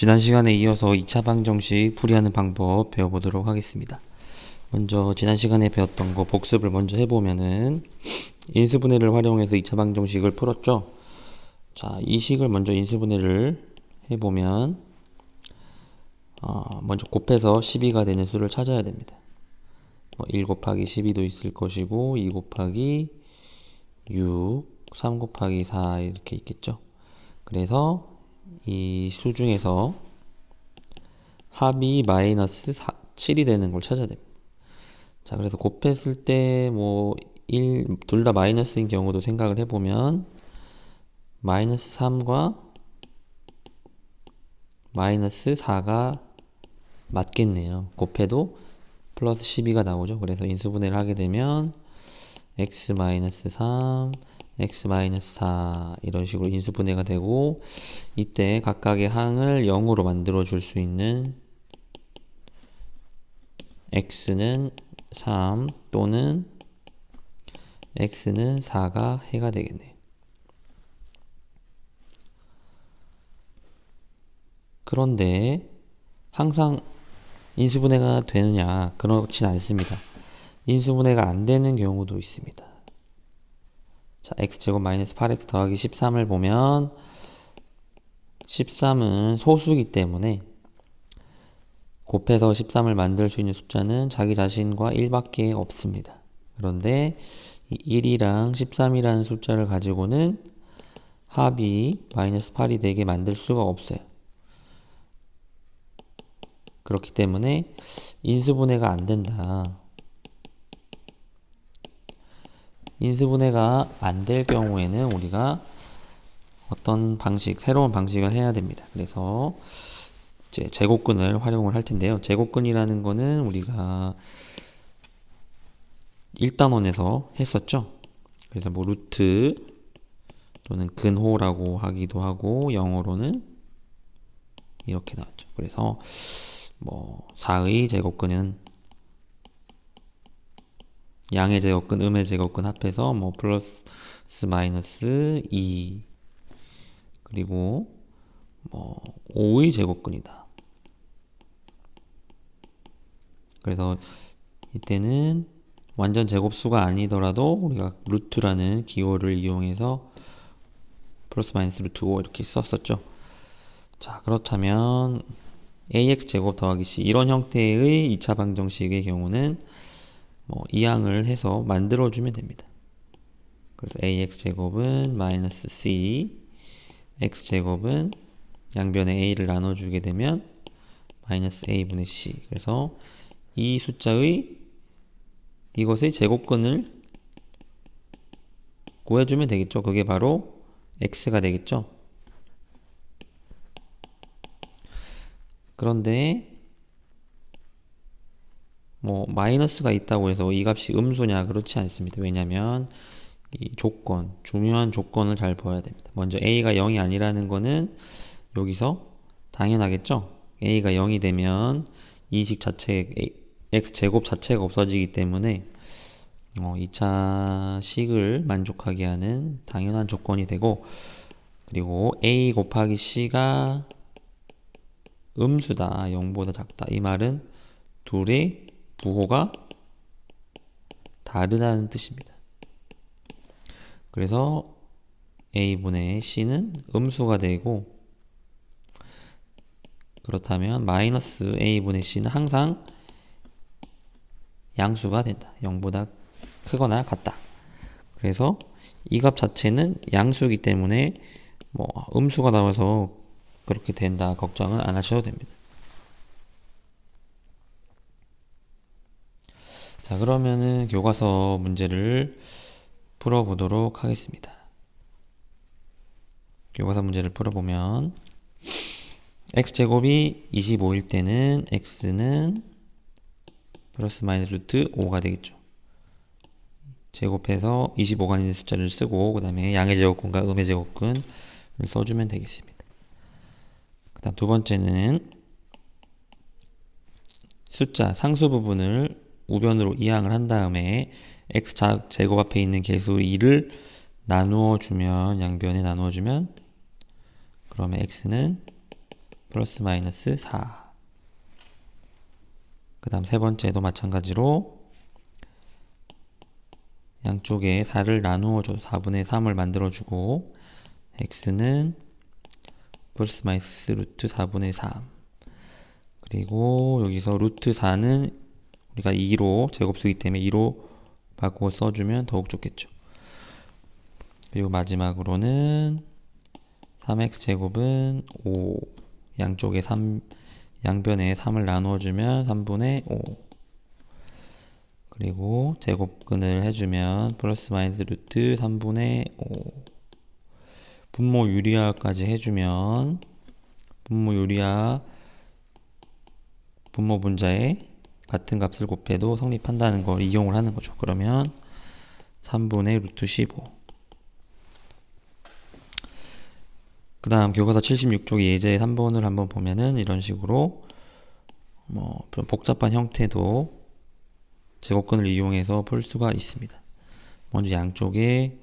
지난 시간에 이어서 2차 방정식 풀이하는 방법 배워보도록 하겠습니다. 먼저 지난 시간에 배웠던 거 복습을 먼저 해보면은 인수분해를 활용해서 2차 방정식을 풀었죠. 자, 이 식을 먼저 인수분해를 해보면 먼저 곱해서 12가 되는 수를 찾아야 됩니다. 1 곱하기 12도 있을 것이고 2 곱하기 6, 3 곱하기 4 이렇게 있겠죠. 그래서 이 수 중에서 합이 마이너스 7이 되는 걸 찾아야 됩니다. 자, 그래서 곱했을 때 둘 다 마이너스인 경우도 생각을 해보면 마이너스 3과 마이너스 4가 맞겠네요. 곱해도 플러스 12가 나오죠. 그래서 인수분해를 하게 되면 x-3, x-4 이런 식으로 인수분해가 되고, 이때 각각의 항을 0으로 만들어 줄 수 있는 x는 3 또는 x는 4가 해가 되겠네요. 그런데 항상 인수분해가 되느냐? 그렇진 않습니다. 인수분해가 안 되는 경우도 있습니다. 자, x제곱 마이너스 8x 더하기 13을 보면 13은 소수이기 때문에 곱해서 13을 만들 수 있는 숫자는 자기 자신과 1밖에 없습니다. 그런데 이 1이랑 13이라는 숫자를 가지고는 합이 마이너스 8이 되게 만들 수가 없어요. 그렇기 때문에 인수분해가 안 된다. 인수분해가 안 될 경우에는 우리가 어떤 새로운 방식을 해야 됩니다. 그래서 이제 제곱근을 활용을 할 텐데요. 제곱근이라는 거는 우리가 1단원에서 했었죠. 그래서 루트 또는 근호라고 하기도 하고, 영어로는 이렇게 나왔죠. 그래서 4의 제곱근은 양의 제곱근, 음의 제곱근 합해서 플러스 마이너스 2, 그리고 5의 제곱근이다. 그래서 이때는 완전 제곱수가 아니더라도 우리가 루트라는 기호를 이용해서 플러스 마이너스 루트 5 이렇게 썼었죠. 자, 그렇다면 ax 제곱 더하기 c 이런 형태의 2차 방정식의 경우는 이 항을 해서 만들어주면 됩니다. 그래서 ax제곱은 마이너스 c, x제곱은 양변에 a를 나눠주게 되면 마이너스 a분의 c. 그래서 이 숫자의 이것의 제곱근을 구해주면 되겠죠. 그게 바로 x가 되겠죠. 그런데 마이너스가 있다고 해서 이 값이 음수냐? 그렇지 않습니다. 왜냐면 이 중요한 조건을 잘 봐야 됩니다. 먼저 a가 0이 아니라는 거는 여기서 당연하겠죠? a가 0이 되면 이 식 자체, x제곱 자체가 없어지기 때문에 2차 식을 만족하게 하는 당연한 조건이 되고, 그리고 a 곱하기 c가 음수다, 0보다 작다. 이 말은 둘의 부호가 다르다는 뜻입니다. 그래서 a분의 c는 음수가 되고, 그렇다면 마이너스 a분의 c는 항상 양수가 된다. 0보다 크거나 같다. 그래서 이 값 자체는 양수이기 때문에 음수가 나와서 그렇게 된다 걱정은 안 하셔도 됩니다. 자, 그러면은 교과서 문제를 풀어보도록 하겠습니다. 교과서 문제를 풀어보면 x제곱이 25일 때는 x는 플러스 마이너스 루트 5가 되겠죠. 제곱해서 25가 있는 숫자를 쓰고, 그 다음에 양의 제곱근과 음의 제곱근을 써주면 되겠습니다. 그 다음 두 번째는 숫자 상수 부분을 우변으로 이항을 한 다음에 x제곱 앞에 있는 개수 2를 나누어주면, 양변에 나누어주면, 그러면 x는 플러스 마이너스 4. 그 다음 세 번째도 마찬가지로 양쪽에 4를 나누어줘 4분의 3을 만들어주고 x는 플러스 마이너스 루트 4분의 3. 그리고 여기서 루트 4는 우리가 2로 제곱 쓰기 때문에 2로 바꾸어 써주면 더욱 좋겠죠. 그리고 마지막으로는 3x제곱은 5. 양쪽에 3, 양변에 3을 나누어주면 3분의 5. 그리고 제곱근을 해주면 플러스 마이너스 루트 3분의 5. 분모 유리화까지 해주면 분모 유리화 분모 분자에 같은 값을 곱해도 성립한다는 걸 이용을 하는 거죠. 그러면 3분의 루트 15. 그 다음 교과서 76쪽 예제 3번을 한번 보면은 이런 식으로 좀 복잡한 형태도 제곱근을 이용해서 풀 수가 있습니다. 먼저 양쪽에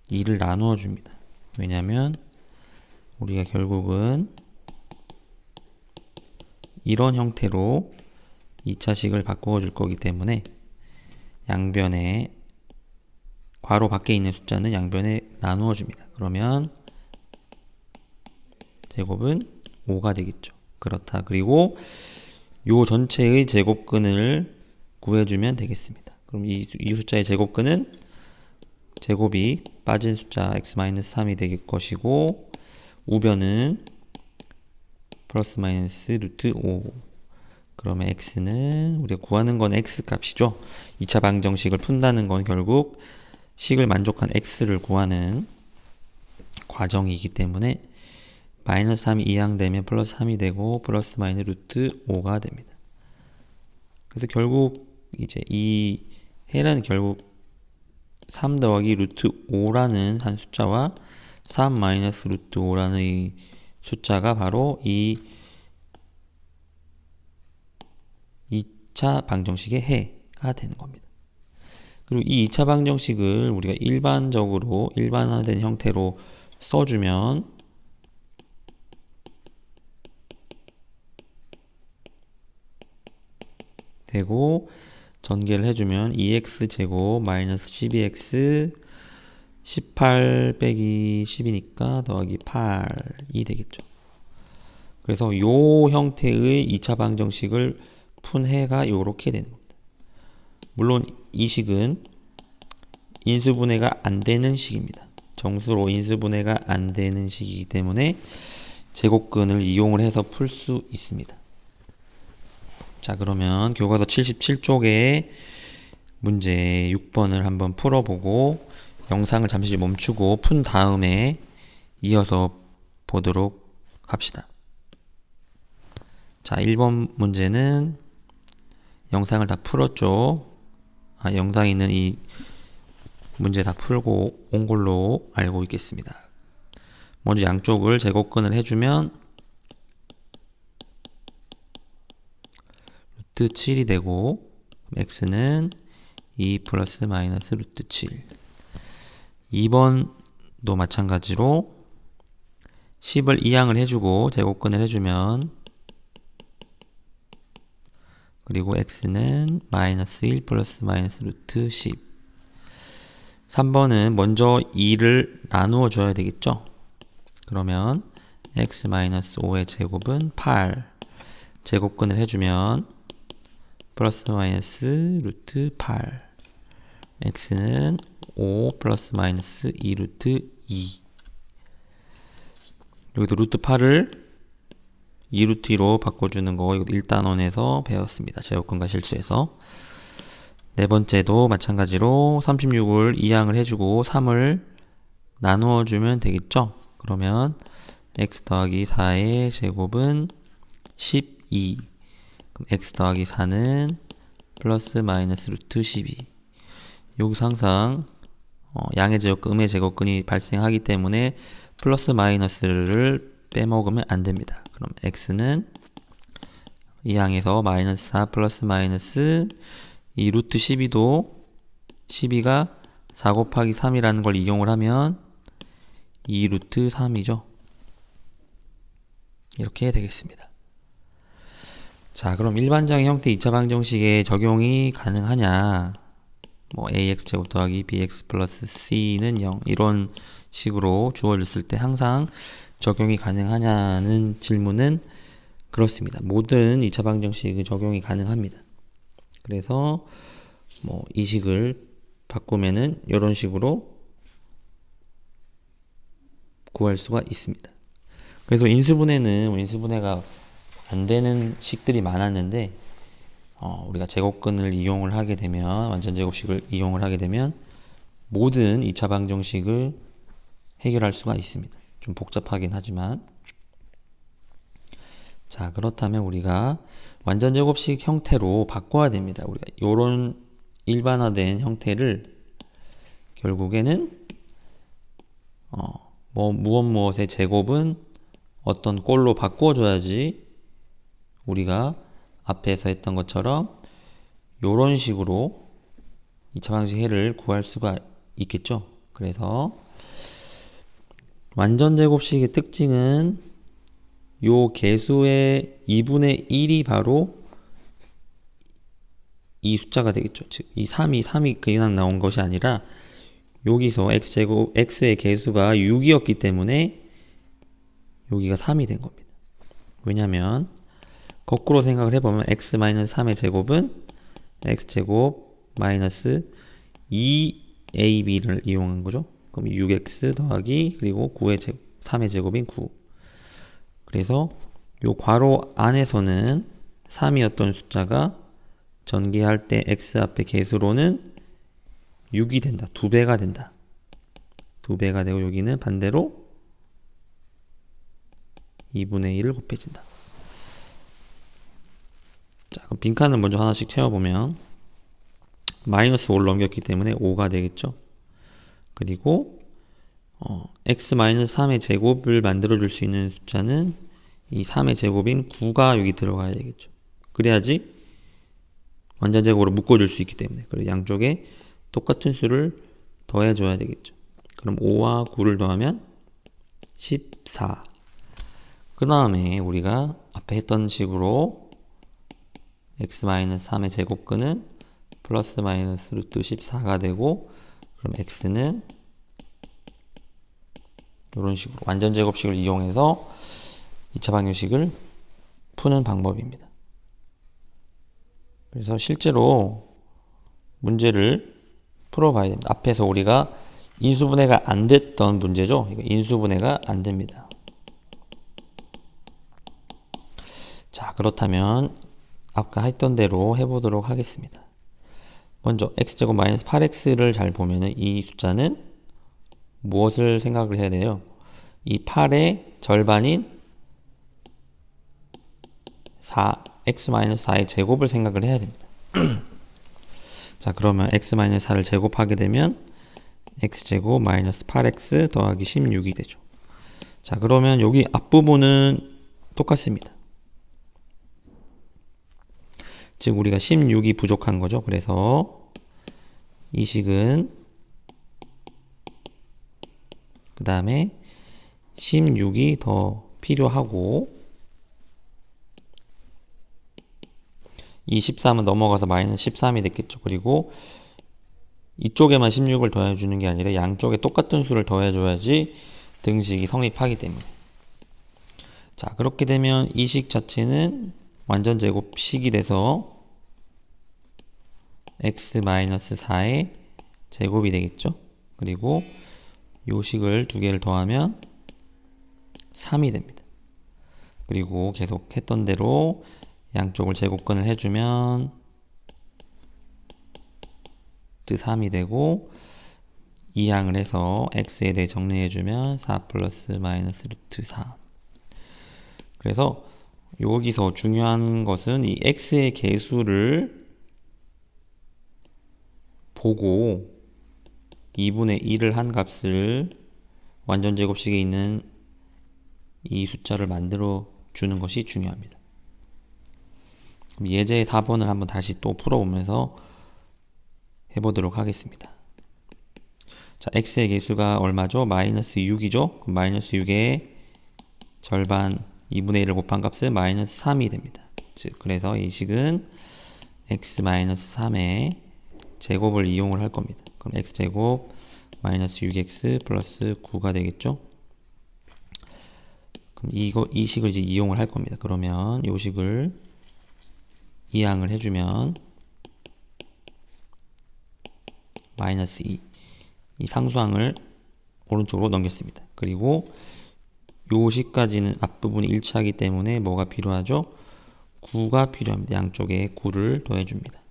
2를 나누어 줍니다. 왜냐면 우리가 결국은 이런 형태로 2차식을 바꾸어 줄 거기 때문에 양변에 괄호 밖에 있는 숫자는 양변에 나누어 줍니다. 그러면 제곱은 5가 되겠죠. 그렇다. 그리고 요 전체의 제곱근을 구해주면 되겠습니다. 그럼 이 숫자의 제곱근은 제곱이 빠진 숫자 x-3이 될 것이고 우변은 플러스 마이너스 루트 5. 그러면 x는 우리가 구하는 건 x 값이죠. 2차 방정식을 푼다는 건 결국 식을 만족한 x를 구하는 과정이기 때문에 마이너스 3이 이항되면 플러스 3이 되고 플러스 마이너스 루트 5가 됩니다. 그래서 결국 이제 이 해는 결국 3 더하기 루트 5라는 한 숫자와 3 마이너스 루트 5라는 이 숫자가 바로 이 2차 방정식의 해가 되는 겁니다. 그리고 이 2차 방정식을 우리가 일반적으로 일반화된 형태로 써주면 되고 전개를 해주면 2x제곱 마이너스 12x 18 빼기 10이니까 더하기 8이 되겠죠. 그래서 요 형태의 2차 방정식을 푼 해가 요렇게 되는 겁니다. 물론 이 식은 인수분해가 안 되는 식입니다. 정수로 인수분해가 안 되는 식이기 때문에 제곱근을 이용을 해서 풀 수 있습니다. 자, 그러면 교과서 77쪽에 문제 6번을 한번 풀어보고 영상을 잠시 멈추고 푼 다음에 이어서 보도록 합시다. 자, 1번 문제는 영상을 다 풀었죠. 영상에 있는 이 문제 다 풀고 온 걸로 알고 있겠습니다. 먼저 양쪽을 제곱근을 해주면 루트 7이 되고 x는 2 플러스 마이너스 루트 7. 2번도 마찬가지로 10을 이항을 해주고 제곱근을 해주면 그리고 x는 마이너스 1 플러스 마이너스 루트 10. 3번은 먼저 2를 나누어 줘야 되겠죠. 그러면 x 마이너스 5의 제곱은 8. 제곱근을 해주면 플러스 마이너스 루트 8. x는 5 플러스 마이너스 2 루트 2. 여기도 루트 8을 2 루트 2로 바꿔주는 거 이거 1단원에서 배웠습니다. 제곱근과 실수해서. 네 번째도 마찬가지로 36을 이항을 해주고 3을 나누어주면 되겠죠. 그러면 x 더하기 4의 제곱은 12. 그럼 x 더하기 4는 플러스 마이너스 루트 12. 여기서 항상 양의 제곱근, 음의 제곱근이 발생하기 때문에 플러스 마이너스를 빼먹으면 안 됩니다. 그럼 x는 이 항에서 마이너스 4 플러스 마이너스 이 루트 12도 12가 4 곱하기 3이라는 걸 이용을 하면 2 루트 3이죠. 이렇게 되겠습니다. 자, 그럼 일반적인 형태 2차 방정식에 적용이 가능하냐? 뭐 ax제곱 더하기 bx 플러스 c는 0 이런 식으로 주어졌을 때 항상 적용이 가능하냐는 질문은 그렇습니다. 모든 2차 방정식은 적용이 가능합니다. 그래서 뭐 이 식을 바꾸면은 이런 식으로 구할 수가 있습니다. 그래서 인수분해가 안 되는 식들이 많았는데 우리가 제곱근을 이용을 하게 되면 완전 제곱식을 이용을 하게 되면 모든 2차 방정식을 해결할 수가 있습니다. 좀 복잡하긴 하지만 자, 그렇다면 우리가 완전 제곱식 형태로 바꿔야 됩니다. 우리가 요런 일반화된 형태를 결국에는 무엇의 제곱은 어떤 꼴로 바꿔줘야지 우리가 앞에서 했던 것처럼 요런 식으로 2차 방정식 해를 구할 수가 있겠죠. 그래서 완전 제곱식의 특징은 요 개수의 2분의 1이 바로 이 숫자가 되겠죠. 즉, 이 3이 그냥 나온 것이 아니라 여기서 x의 개수가 6이었기 때문에 여기가 3이 된 겁니다. 왜냐면 거꾸로 생각을 해보면 x-3의 제곱은 x제곱 마이너스 2ab를 이용한 거죠. 그럼 6x 더하기 그리고 3의 제곱인 9. 그래서 요 괄호 안에서는 3이었던 숫자가 전개할 때 x 앞에 개수로는 6이 된다. 2배가 된다. 2배가 되고 여기는 반대로 2분의 1을 곱해진다. 자, 그럼 빈칸을 먼저 하나씩 채워보면 마이너스 5를 넘겼기 때문에 5가 되겠죠. 그리고 x-3의 제곱을 만들어줄 수 있는 숫자는 이 3의 제곱인 9가 여기 들어가야 되겠죠. 그래야지 완전 제곱으로 묶어줄 수 있기 때문에 그리고 양쪽에 똑같은 수를 더해줘야 되겠죠. 그럼 5와 9를 더하면 14. 그 다음에 우리가 앞에 했던 식으로 x-3의 제곱근은 플러스 마이너스 루트 14가 되고 그럼 x는 이런 식으로 완전 제곱식을 이용해서 2차 방정식을 푸는 방법입니다. 그래서 실제로 문제를 풀어봐야 됩니다. 앞에서 우리가 인수분해가 안 됐던 문제죠. 이거 인수분해가 안 됩니다. 자, 그렇다면 아까 했던 대로 해보도록 하겠습니다. 먼저 x제곱 마이너스 8x를 잘 보면은 이 숫자는 무엇을 생각을 해야 돼요? 이 8의 절반인 x-4의 제곱을 생각을 해야 됩니다. 자, 그러면 x-4를 제곱하게 되면 x제곱 마이너스 8x 더하기 16이 되죠. 자, 그러면 여기 앞부분은 똑같습니다. 즉 우리가 16이 부족한 거죠. 그래서 이 식은 그 다음에 16이 더 필요하고 이 13은 넘어가서 마이너스 13이 됐겠죠. 그리고 이쪽에만 16을 더해주는 게 아니라 양쪽에 똑같은 수를 더해줘야지 등식이 성립하기 때문에 자, 그렇게 되면 이 식 자체는 완전 제곱식이 돼서 x-4의 제곱이 되겠죠. 그리고 요 식을 두 개를 더하면 3이 됩니다. 그리고 계속 했던 대로 양쪽을 제곱근을 해주면 3이 되고 이항을 해서 x에 대해 정리해주면 4 플러스 마이너스 루트 4. 그래서 여기서 중요한 것은 이 x의 개수를 보고 2분의 1을 한 값을 완전 제곱식에 있는 이 숫자를 만들어 주는 것이 중요합니다. 그럼 예제 4번을 한번 다시 또 풀어보면서 해보도록 하겠습니다. 자, x의 개수가 얼마죠? 마이너스 6이죠? 그럼 마이너스 6의 절반 2분의 1을 곱한 값은 마이너스 3이 됩니다. 즉 그래서 이 식은 x-3의 제곱을 이용을 할 겁니다. 그럼 x제곱 마이너스 6x 플러스 9가 되겠죠? 그럼 이 식을 이제 이용을 할 겁니다. 그러면 이 식을 이항을 해주면 마이너스 2, 이 상수항을 오른쪽으로 넘겼습니다. 그리고 요 식까지는 앞부분이 일치하기 때문에 뭐가 필요하죠? 9가 필요합니다. 양쪽에 9를 더해줍니다.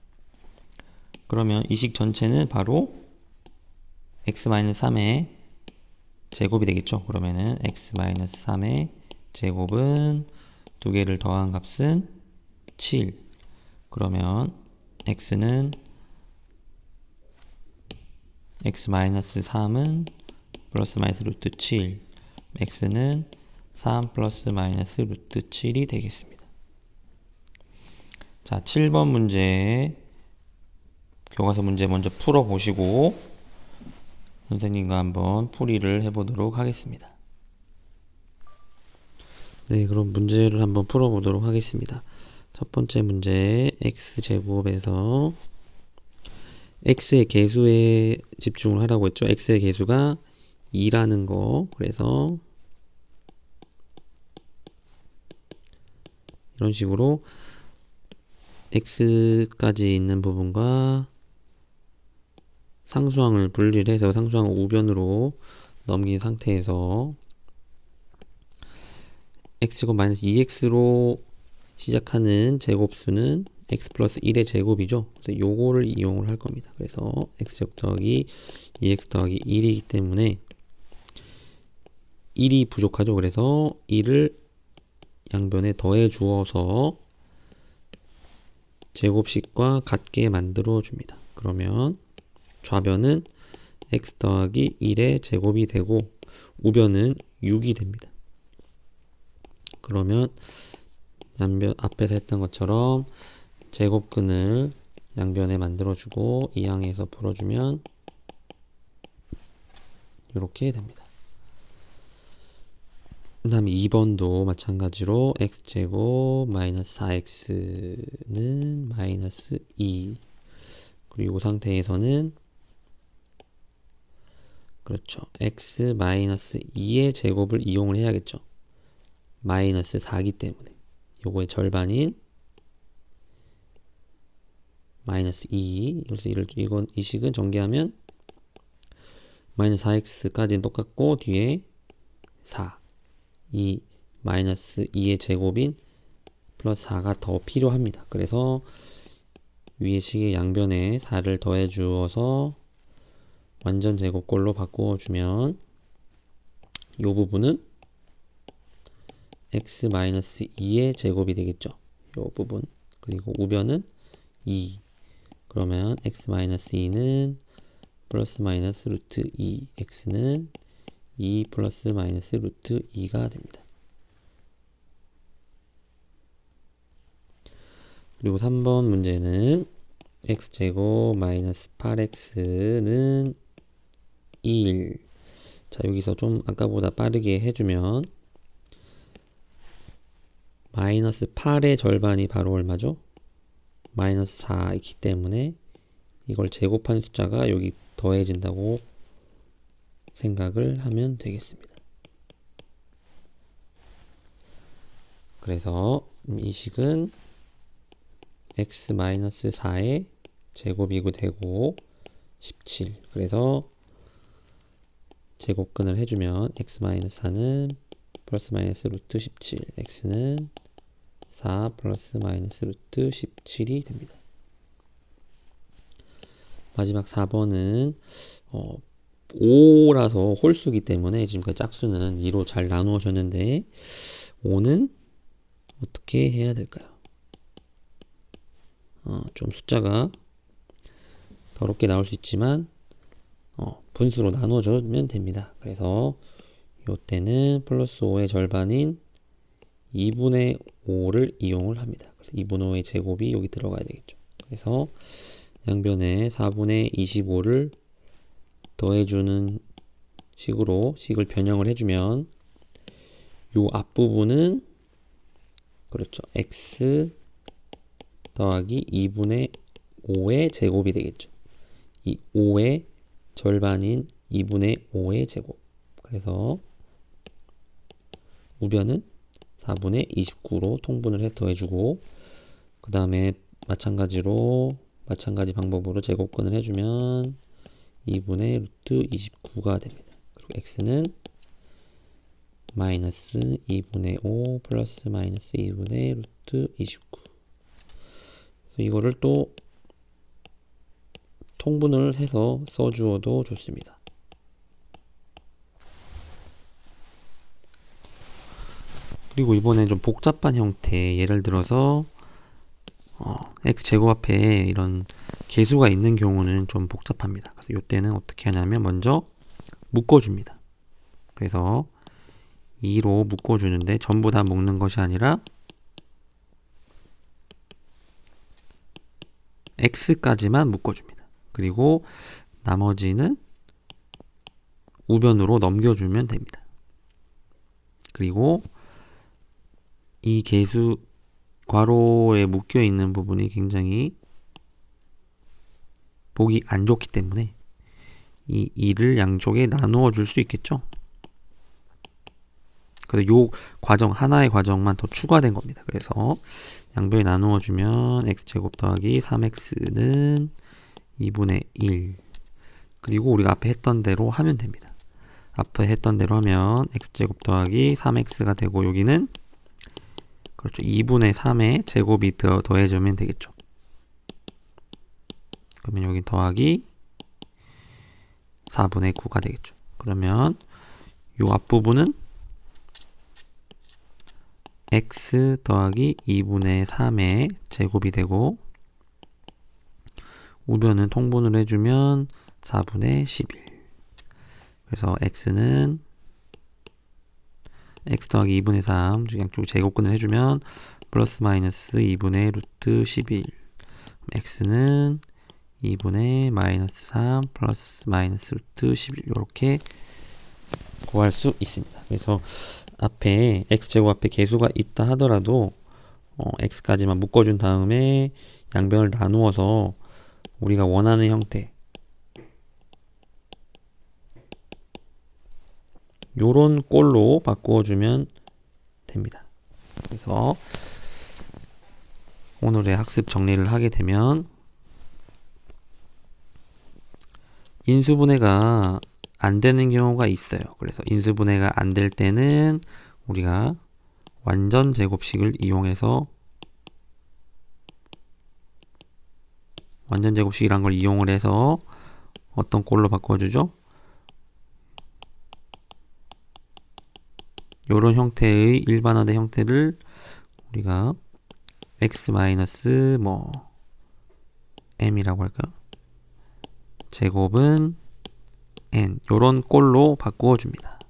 그러면 이 식 전체는 바로 x-3의 제곱이 되겠죠. 그러면은 x-3의 제곱은 두 개를 더한 값은 7. 그러면 x는 x-3은 플러스 마이너스 루트 7, x는 3 플러스 마이너스 루트 7이 되겠습니다. 자, 7번 문제 교과서 문제 먼저 풀어보시고 선생님과 한번 풀이를 해보도록 하겠습니다. 네, 그럼 문제를 한번 풀어보도록 하겠습니다. 첫 번째 문제 x제곱에서 x의 개수에 집중을 하라고 했죠. x의 개수가 2라는 거. 그래서 이런 식으로 x까지 있는 부분과 상수항을 분리를 해서 상수항을 우변으로 넘긴 상태에서 x제곱 마이너스 2x로 시작하는 제곱수는 x 플러스 1의 제곱이죠. 그래서 요거를 이용을 할 겁니다. 그래서 x제곱 더하기 2x 더하기 1이기 때문에 1이 부족하죠. 그래서 1을 양변에 더해 주어서 제곱식과 같게 만들어 줍니다. 그러면 좌변은 x 더하기 1의 제곱이 되고 우변은 6이 됩니다. 그러면 양변 앞에서 했던 것처럼 제곱근을 양변에 만들어주고 이항에서 풀어주면 이렇게 됩니다. 그 다음에 2번도 마찬가지로 x제곱 마이너스 4x는 마이너스 2, 그리고 이 상태에서는 그렇죠, x 마이너스 2의 제곱을 이용을 해야겠죠. 마이너스 4기 때문에 요거의 절반인 마이너스 2, 그래서 이 식은 전개하면 마이너스 4x까지는 똑같고 뒤에 4, 이 마이너스 2의 제곱인 플러스 4가 더 필요합니다. 그래서 위의 식의 양변에 4를 더해 주어서 완전 제곱꼴로 바꾸어 주면 이 부분은 x-2의 제곱이 되겠죠. 이 부분. 그리고 우변은 2. 그러면 x-2는 플러스 마이너스 루트 2, x는 2 플러스 마이너스 루트 2가 됩니다. 그리고 3번 문제는 x제곱 마이너스 8x는 1. 자, 여기서 좀 아까보다 빠르게 해주면 마이너스 8의 절반이 바로 얼마죠? 마이너스 4이기 때문에 이걸 제곱한 숫자가 여기 더해진다고 생각을 하면 되겠습니다. 그래서 이 식은 x-4의 제곱이고 되고 17. 그래서 제곱근을 해주면 x-4는 플러스 마이너스 루트 17, x는 4 플러스 마이너스 루트 17이 됩니다. 마지막 4번은 5라서 홀수기 때문에 지금까지 짝수는 2로 잘 나누어졌는데 5는 어떻게 해야 될까요? 좀 숫자가 더럽게 나올 수 있지만 분수로 나눠주면 됩니다. 그래서 이때는 플러스 5의 절반인 2분의 5를 이용을 합니다. 그래서 2분의 5의 제곱이 여기 들어가야 되겠죠. 그래서 양변에 4분의 25를 더해주는 식으로 식을 변형을 해주면 요 앞부분은 그렇죠. x 더하기 2분의 5의 제곱이 되겠죠. 이 5의 절반인 2분의 5의 제곱. 그래서 우변은 4분의 29로 통분을 해 더해주고, 그 다음에 마찬가지 방법으로 제곱근을 해주면 2분의 루트 29가 됩니다. 그리고 x는 마이너스 2분의 5 플러스 마이너스 2분의 루트 29. 그래서 이거를 또 통분을 해서 써주어도 좋습니다. 그리고 이번엔 좀 복잡한 형태, 예를 들어서 x제곱 앞에 이런 계수가 있는 경우는 좀 복잡합니다. 그래서 이때는 어떻게 하냐면 먼저 묶어줍니다. 그래서 2로 묶어주는데 전부 다 묶는 것이 아니라 x까지만 묶어줍니다. 그리고 나머지는 우변으로 넘겨주면 됩니다. 그리고 이 계수 괄호에 묶여 있는 부분이 굉장히 보기 안 좋기 때문에 이 2를 양쪽에 나누어 줄 수 있겠죠. 그래서 요 과정, 하나의 과정만 더 추가된 겁니다. 그래서 양변에 나누어 주면 x제곱 더하기 3x는 2분의 1. 그리고 우리가 앞에 했던 대로 하면 됩니다. 앞에 했던 대로 하면 x제곱 더하기 3x가 되고, 여기는 그렇죠, 2분의 3의 제곱이 더해지면 되겠죠. 그러면 여기 더하기 4분의 9가 되겠죠. 그러면 요 앞부분은 x 더하기 2분의 3의 제곱이 되고, 우변은 통분을 해주면 4분의 11. 그래서 x는 x 더하기 2분의 3, 양쪽 제곱근을 해주면 플러스 마이너스 2분의 루트 11. x는 2분의 마이너스 3 플러스 마이너스 루트 11. 이렇게 구할 수 있습니다. 그래서 앞에 x제곱 앞에 계수가 있다 하더라도 x까지만 묶어준 다음에 양변을 나누어서 우리가 원하는 형태, 요런 꼴로 바꾸어주면 됩니다. 그래서 오늘의 학습 정리를 하게 되면, 인수분해가 안 되는 경우가 있어요. 그래서 인수분해가 안 될 때는 우리가 완전 제곱식을 이용해서, 완전 제곱식이란 걸 이용을 해서 어떤 꼴로 바꿔주죠? 요런 형태의 일반화된 형태를 우리가 x 마이너스 m이라고 할까요? 제곱은 n, 요런 꼴로 바꾸어 줍니다.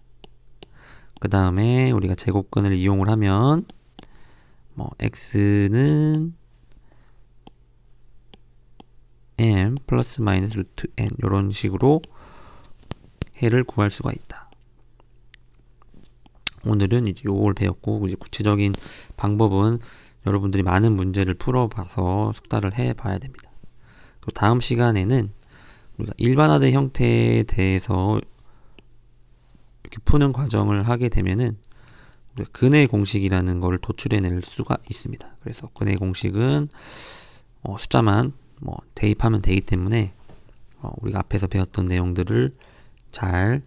그 다음에 우리가 제곱근을 이용을 하면 x는 m 플러스 마이너스 루트 n, 요런 식으로 해를 구할 수가 있다. 오늘은 이제 요걸 배웠고, 이제 구체적인 방법은 여러분들이 많은 문제를 풀어봐서 숙달을 해봐야 됩니다. 그리고 다음 시간에는 우리가 일반화된 형태에 대해서 이렇게 푸는 과정을 하게 되면은 우리가 근의 공식이라는 걸 도출해낼 수가 있습니다. 그래서 근의 공식은 숫자만 대입하면 되기 때문에 우리가 앞에서 배웠던 내용들을 잘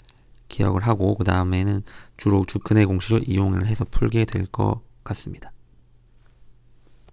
기억을 하고, 그 다음에는 주로 근의 공식을 이용을 해서 풀게 될 것 같습니다.